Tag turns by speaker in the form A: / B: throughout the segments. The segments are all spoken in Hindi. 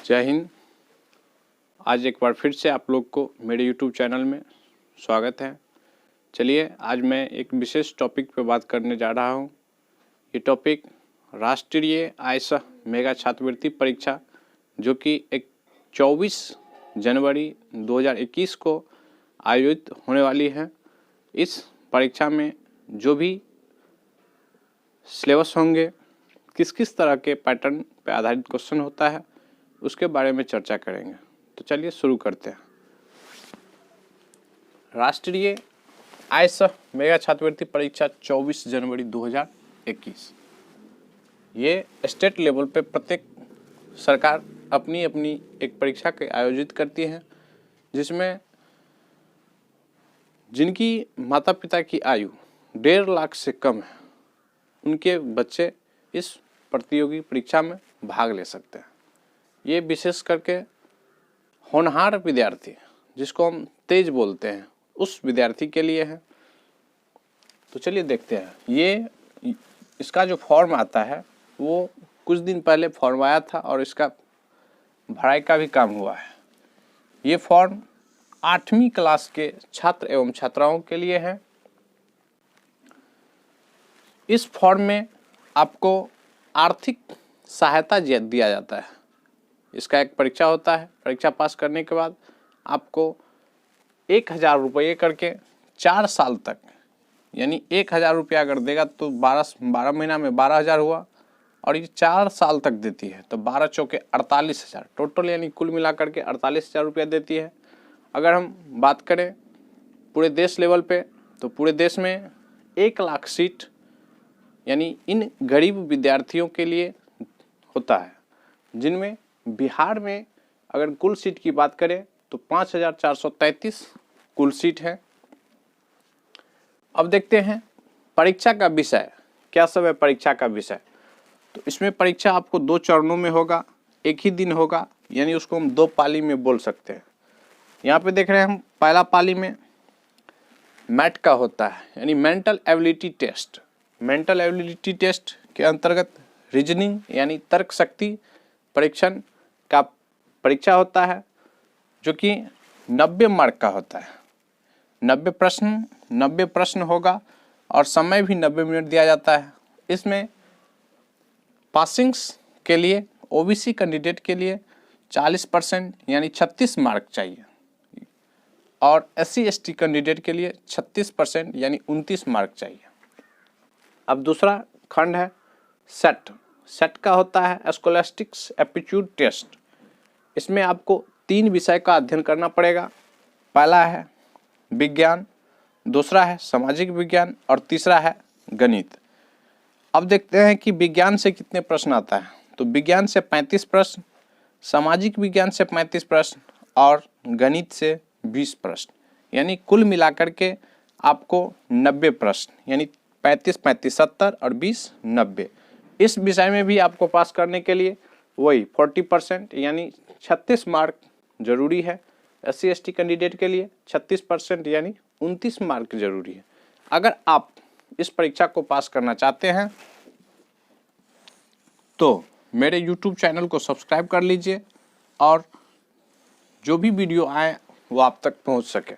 A: जय हिंद। आज एक बार फिर से आप लोग को मेरे YouTube चैनल में स्वागत है। चलिए आज मैं एक विशेष टॉपिक पर बात करने जा रहा हूँ। ये टॉपिक राष्ट्रीय आयसह मेगा छात्रवृत्ति परीक्षा जो कि 24 जनवरी 2021 को आयोजित होने वाली है। इस परीक्षा में जो भी सिलेबस होंगे, किस किस तरह के पैटर्न पर आधारित क्वेश्चन होता है, उसके बारे में चर्चा करेंगे। तो चलिए शुरू करते हैं। राष्ट्रीय आयसह मेगा छात्रवृत्ति परीक्षा 24 जनवरी 2021 ये स्टेट लेवल पे प्रत्येक सरकार अपनी अपनी एक परीक्षा के आयोजित करती है, जिसमें जिनकी माता पिता की आयु 1.5 लाख से कम है उनके बच्चे इस प्रतियोगी परीक्षा में भाग ले सकते हैं। ये विशेष करके होनहार विद्यार्थी जिसको हम तेज बोलते हैं उस विद्यार्थी के लिए है। तो चलिए देखते हैं। ये इसका जो फॉर्म आता है वो कुछ दिन पहले फॉर्म आया था और इसका भराई का भी काम हुआ है। ये फॉर्म 8वीं क्लास के छात्र एवं छात्राओं के लिए है। इस फॉर्म में आपको आर्थिक सहायता दिया जाता है। इसका एक परीक्षा होता है। परीक्षा पास करने के बाद आपको 1000 रुपये करके 4 साल तक, यानी 1000 रुपया अगर देगा तो 12 महीना में 12,000 हुआ, और ये 4 साल तक देती है तो 12 चौके 48,000 टोटल, यानी कुल मिला करके 48,000 रुपया देती है। अगर हम बात करें पूरे देश लेवल पे तो पूरे देश में 1 लाख सीट यानी इन गरीब विद्यार्थियों के लिए होता है, जिनमें बिहार में अगर कुल सीट की बात करें तो 5,433 कुल सीट है। अब देखते हैं परीक्षा का विषय क्या सब है। परीक्षा का विषय तो इसमें परीक्षा आपको 2 चरणों में होगा, एक ही दिन होगा, यानी उसको हम 2 पाली में बोल सकते हैं। यहाँ पे देख रहे हैं हम पहला पाली में मैट का होता है, यानी mental ability test. Mental ability test के अंतर्गत रीजनिंग यानी तर्क शक्ति परीक्षण का परीक्षा होता है, जो कि 90 मार्क का होता है। 90 प्रश्न होगा और समय भी 90 मिनट दिया जाता है। इसमें पासिंग्स के लिए ओबीसी कैंडिडेट के लिए 40% यानी 36 मार्क चाहिए, और SC ST कैंडिडेट के लिए 36% यानी 29 मार्क चाहिए। अब दूसरा खंड है सेट। सेट का होता है स्कॉलास्टिक्स एप्टीट्यूड टेस्ट। इसमें आपको 3 विषय का अध्ययन करना पड़ेगा। पहला है विज्ञान, दूसरा है सामाजिक विज्ञान और तीसरा है गणित। अब देखते हैं कि विज्ञान से कितने प्रश्न आता है। तो विज्ञान से 35 प्रश्न, सामाजिक विज्ञान से 35 प्रश्न और गणित से 20 प्रश्न, यानी कुल मिलाकर के आपको 90 प्रश्न, यानी 35 35 70 और 20 90। इस विषय में भी आपको पास करने के लिए वही 40% यानी 36 मार्क जरूरी है। SC ST कैंडिडेट के लिए 36% यानी 29 मार्क जरूरी है। अगर आप इस परीक्षा को पास करना चाहते हैं तो मेरे YouTube चैनल को सब्सक्राइब कर लीजिए और जो भी वीडियो आए वो आप तक पहुंच सके।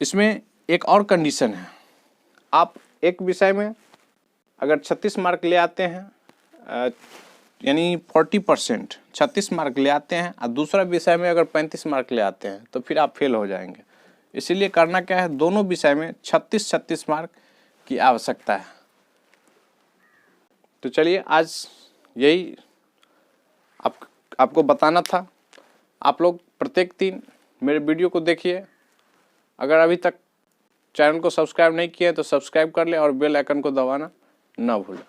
A: इसमें एक और कंडीशन है। आप एक विषय में अगर 36 मार्क ले आते हैं, यानी 40% 36 मार्क ले आते हैं, और दूसरा विषय में अगर 35 मार्क ले आते हैं तो फिर आप फेल हो जाएंगे। इसीलिए करना क्या है, दोनों विषय में 36 मार्क की आवश्यकता है। तो चलिए आज यही आपको बताना था। आप लोग प्रत्येक दिन मेरे वीडियो को देखिए। अगर अभी तक चैनल को सब्सक्राइब नहीं किया है तो सब्सक्राइब कर लें और बेल आइकन को दबाना ना भूलें।